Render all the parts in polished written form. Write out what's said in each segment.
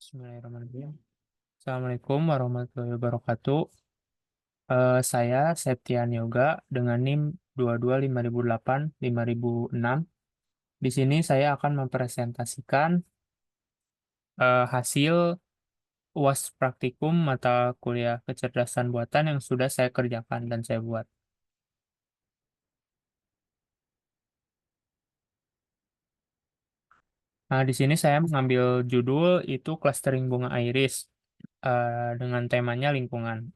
Bismillahirrahmanirrahim. Assalamualaikum warahmatullahi wabarakatuh. Saya Septian Yoga dengan NIM 225.008-5006. Di sini saya akan mempresentasikan hasil UAS praktikum mata kuliah kecerdasan buatan yang sudah saya kerjakan dan saya buat. Nah, di sini saya mengambil judul itu clustering bunga iris dengan temanya lingkungan.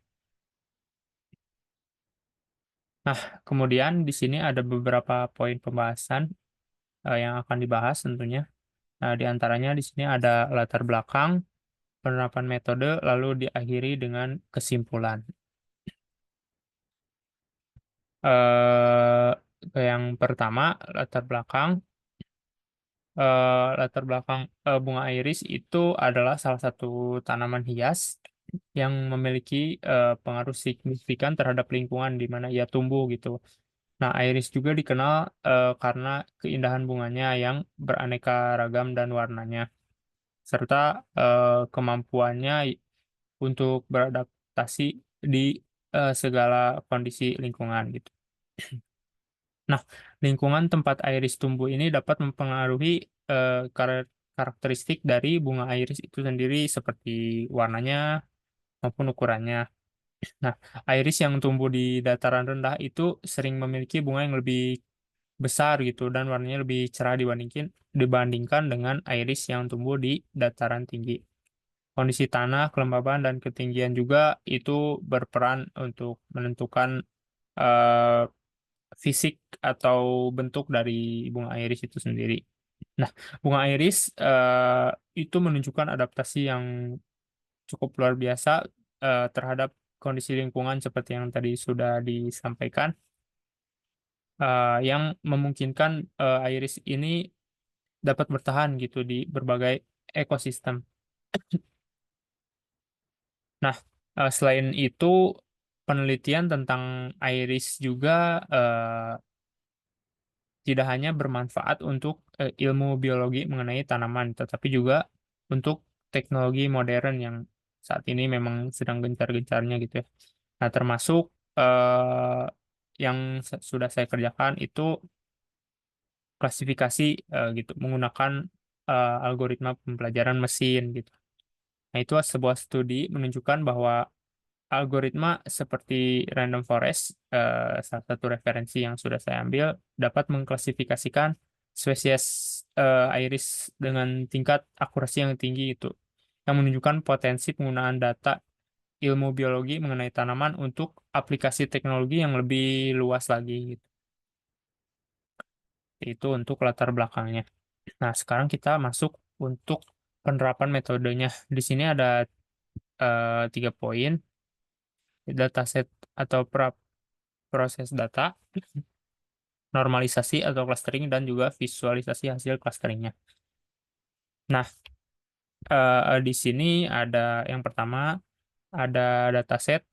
Nah, kemudian di sini ada beberapa poin pembahasan yang akan dibahas tentunya. Nah, di antaranya di sini ada latar belakang, penerapan metode, lalu diakhiri dengan kesimpulan. Eh, yang pertama, latar belakang. Latar belakang bunga iris itu adalah salah satu tanaman hias yang memiliki pengaruh signifikan terhadap lingkungan di mana ia tumbuh gitu. Nah, iris juga dikenal karena keindahan bunganya yang beraneka ragam dan warnanya, serta kemampuannya untuk beradaptasi di segala kondisi lingkungan gitu. Nah, lingkungan tempat iris tumbuh ini dapat mempengaruhi karakteristik dari bunga iris itu sendiri seperti warnanya maupun ukurannya. Nah, iris yang tumbuh di dataran rendah itu sering memiliki bunga yang lebih besar gitu dan warnanya lebih cerah dibandingkan dengan iris yang tumbuh di dataran tinggi. Kondisi tanah, kelembaban, dan ketinggian juga itu berperan untuk menentukan eh, fisik atau bentuk dari bunga iris itu sendiri. Nah, bunga iris itu menunjukkan adaptasi yang cukup luar biasa terhadap kondisi lingkungan seperti yang tadi sudah disampaikan, yang memungkinkan iris ini dapat bertahan gitu di berbagai ekosistem. Nah, selain itu, penelitian tentang iris juga tidak hanya bermanfaat untuk ilmu biologi mengenai tanaman, tetapi juga untuk teknologi modern yang saat ini memang sedang gencar-gencarnya gitu ya. Nah, termasuk eh, yang sudah saya kerjakan itu klasifikasi gitu, menggunakan algoritma pembelajaran mesin gitu. Nah, itu sebuah studi menunjukkan bahwa algoritma seperti random forest, salah satu referensi yang sudah saya ambil, dapat mengklasifikasikan spesies iris dengan tingkat akurasi yang tinggi itu, yang menunjukkan potensi penggunaan data ilmu biologi mengenai tanaman untuk aplikasi teknologi yang lebih luas lagi gitu. Itu untuk latar belakangnya. Nah, sekarang kita masuk untuk penerapan metodenya. Di sini ada 3 poin: dataset atau proses data, normalisasi atau clustering, dan juga visualisasi hasil clusteringnya. Nah, di sini ada yang pertama, ada dataset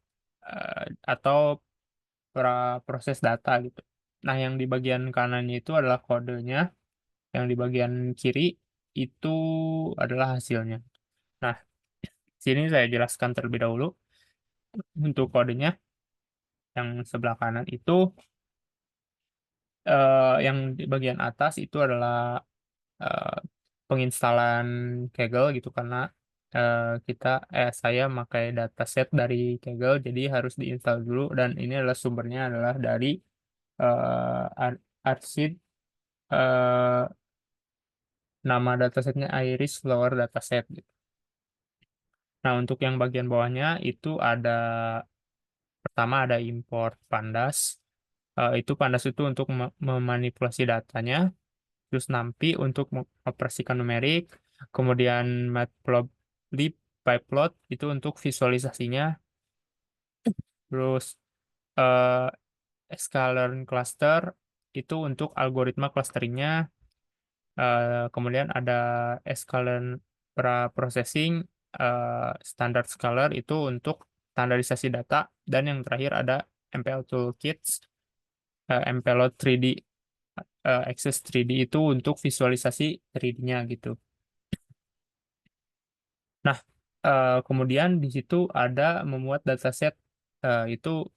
atau proses data gitu. Nah, yang di bagian kanannya itu adalah kodenya, yang di bagian kiri itu adalah hasilnya. Nah, sini saya jelaskan terlebih dahulu untuk kodenya. Yang sebelah kanan itu yang di bagian atas itu adalah eh, penginstalan Kaggle gitu karena eh, kita saya pakai dataset dari Kaggle jadi harus diinstal dulu dan ini adalah sumbernya adalah dari Archid, eh, nama datasetnya Iris Flower Dataset gitu. Nah, untuk yang bagian bawahnya itu ada pertama ada import pandas. Itu pandas itu untuk memanipulasi datanya, terus NumPy untuk mengoperasikan numerik, kemudian Matplotlib Pyplot itu untuk visualisasinya, terus eh, Sklearn Cluster itu untuk algoritma clusteringnya, kemudian ada Sklearn Processing, Standard Scalar itu untuk standarisasi data, dan yang terakhir ada MPL Toolkits, MPLOT 3D, Access 3D itu untuk visualisasi 3D-nya gitu. Nah, kemudian di situ ada memuat dataset, itu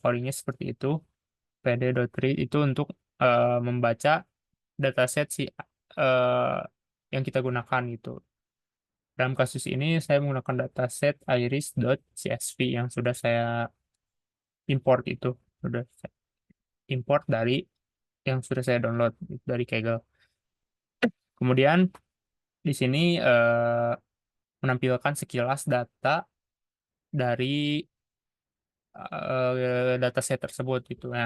codingnya seperti itu, pd.read itu untuk membaca dataset si eh, yang kita gunakan gitu. Dalam kasus ini saya menggunakan dataset iris.csv yang sudah saya import itu, sudah saya import dari yang sudah saya download dari Kaggle. Kemudian di sini menampilkan sekilas data dari dataset tersebut gitu.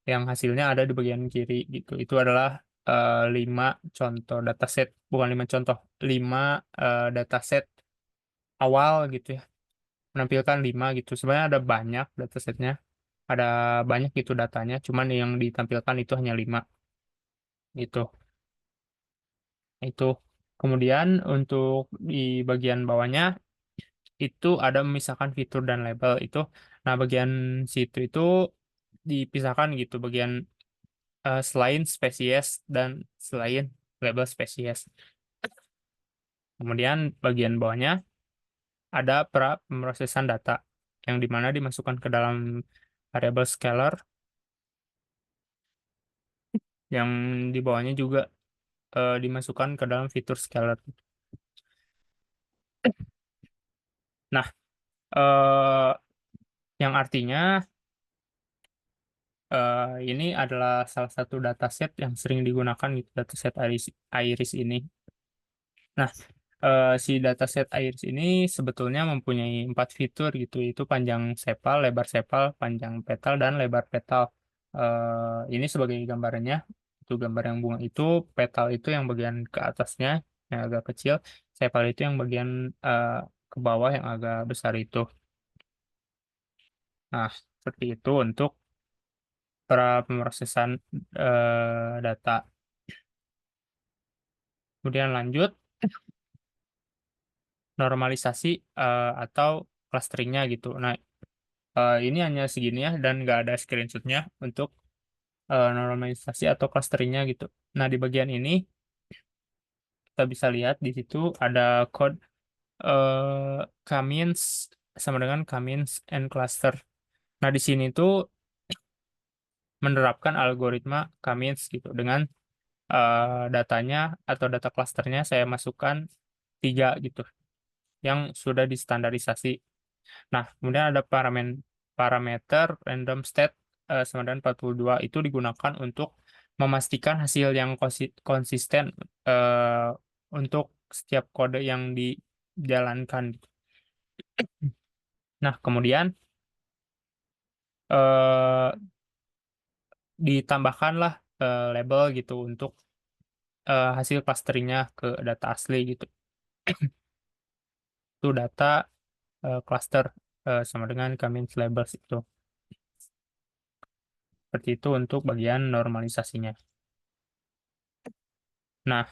Yang hasilnya ada di bagian kiri gitu. Itu adalah 5 contoh dataset, bukan 5 contoh, 5 dataset awal gitu ya. Menampilkan 5 gitu. Sebenarnya ada banyak datasetnya, ada banyak itu datanya, cuman yang ditampilkan itu hanya 5 gitu. Itu. Kemudian untuk di bagian bawahnya itu ada memisahkan fitur dan label itu. Nah, bagian situ itu dipisahkan gitu, bagian selain spesies dan selain label spesies. Kemudian bagian bawahnya ada pra pemrosesan data yang dimana dimasukkan ke dalam variabel scalar, yang di bawahnya juga dimasukkan ke dalam fitur scalar. Nah, eh, yang artinya ini adalah salah satu dataset yang sering digunakan gitu, dataset Iris ini. Nah, si dataset Iris ini sebetulnya mempunyai 4 fitur gitu, itu panjang sepal, lebar sepal, panjang petal, dan lebar petal. Ini sebagai gambarannya, itu gambar yang bunga itu, petal itu yang bagian ke atasnya yang agak kecil, sepal itu yang bagian eh, ke bawah yang agak besar itu. Nah, seperti itu untuk para pemrosesan data. Kemudian lanjut normalisasi atau clusteringnya gitu. Nah, ini hanya segini ya dan nggak ada screenshotnya untuk normalisasi atau clusteringnya gitu. Nah, di bagian ini kita bisa lihat di situ ada code K-means sama dengan K-means and cluster. Nah, di sini tuh menerapkan algoritma K-means gitu dengan datanya atau data clusternya saya masukkan 3 gitu yang sudah distandarisasi. Nah, kemudian ada parameter random state sama dengan 42 itu digunakan untuk memastikan hasil yang konsisten eh, untuk setiap kode yang dijalankan. Nah, kemudian eh, ditambahkanlah label gitu untuk hasil clusteringnya ke data asli gitu. Itu data cluster sama dengan Cummins labels itu. Seperti itu untuk bagian normalisasinya. Nah,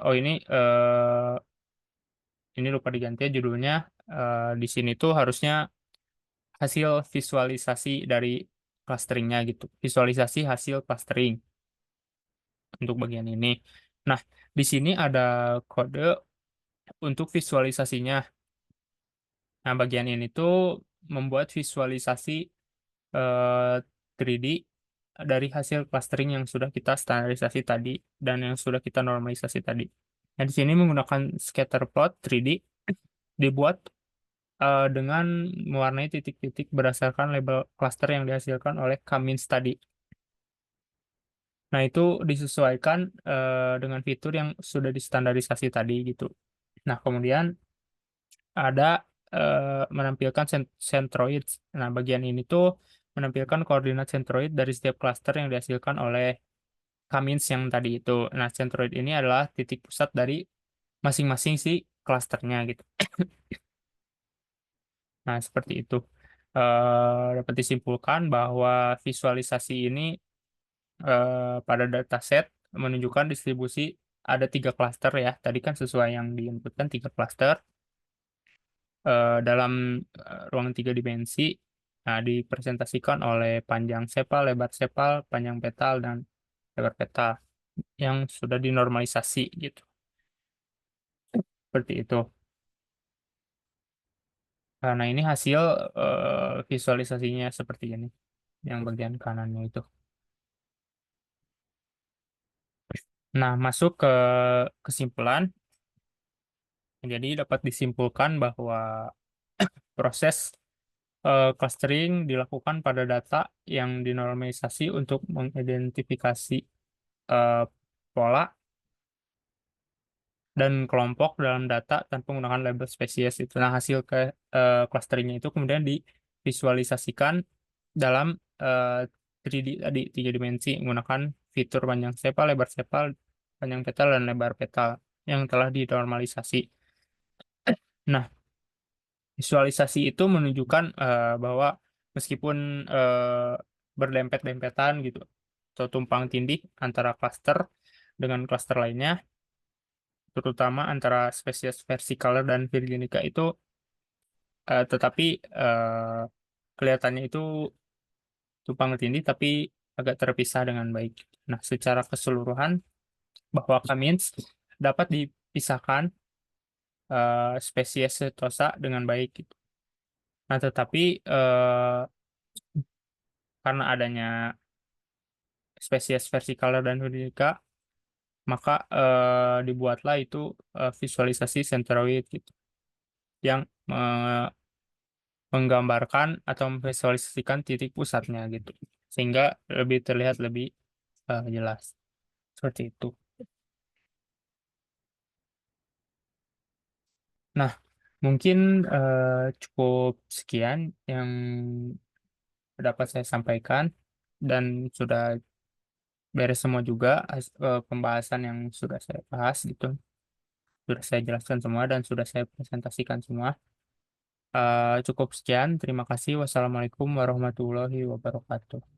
oh ini lupa diganti ya judulnya. Di sini tuh harusnya hasil visualisasi dari clusteringnya gitu. Visualisasi hasil clustering untuk bagian ini. Nah, di sini ada kode untuk visualisasinya. Nah, bagian ini tuh membuat visualisasi eh, 3D dari hasil clustering yang sudah kita standarisasi tadi dan yang sudah kita normalisasi tadi. Nah, di sini menggunakan scatter plot 3D dibuat dengan mewarnai titik-titik berdasarkan label cluster yang dihasilkan oleh Cummins tadi. Nah, itu disesuaikan dengan fitur yang sudah distandarisasi tadi gitu. Nah, kemudian ada menampilkan centroid. Nah, bagian ini tuh menampilkan koordinat centroid dari setiap cluster yang dihasilkan oleh Cummins yang tadi itu. Nah, centroid ini adalah titik pusat dari masing-masing si clusternya gitu. Nah, seperti itu. Dapat disimpulkan bahwa visualisasi ini pada dataset menunjukkan distribusi ada 3 klaster ya. Tadi kan sesuai yang diinputkan 3 klaster dalam ruang 3 dimensi. Nah, dipresentasikan oleh panjang sepal, lebar sepal, panjang petal, dan lebar petal yang sudah dinormalisasi gitu. seperti itu. Nah, ini hasil visualisasinya seperti ini, yang bagian kanannya itu. Nah, masuk ke kesimpulan, jadi dapat disimpulkan bahwa proses clustering dilakukan pada data yang dinormalisasi untuk mengidentifikasi eh, pola dan kelompok dalam data tanpa menggunakan label spesies itu. Nah, hasil clusteringnya itu kemudian divisualisasikan dalam eh, 3D tadi, tiga dimensi menggunakan fitur panjang sepal, lebar sepal, panjang petal, dan lebar petal yang telah dinormalisasi. Nah, visualisasi itu menunjukkan bahwa meskipun berdempet-dempetan gitu atau tumpang tindih antara klaster dengan klaster lainnya, terutama antara spesies versicolor dan virginica itu, tetapi kelihatannya itu tumpang tindih tapi agak terpisah dengan baik. Nah, secara keseluruhan bahwa Camins dapat dipisahkan spesies setosa dengan baik gitu. Nah, tetapi karena adanya spesies versicolor dan virginica, maka dibuatlah itu visualisasi centroid gitu yang menggambarkan atau memvisualisasikan titik pusatnya gitu sehingga lebih terlihat lebih jelas seperti itu. Nah, mungkin cukup sekian yang dapat saya sampaikan dan sudah beres semua juga pembahasan yang sudah saya bahas gitu. Sudah saya jelaskan semua dan sudah saya presentasikan semua. Cukup sekian. Terima kasih. Wassalamualaikum warahmatullahi wabarakatuh.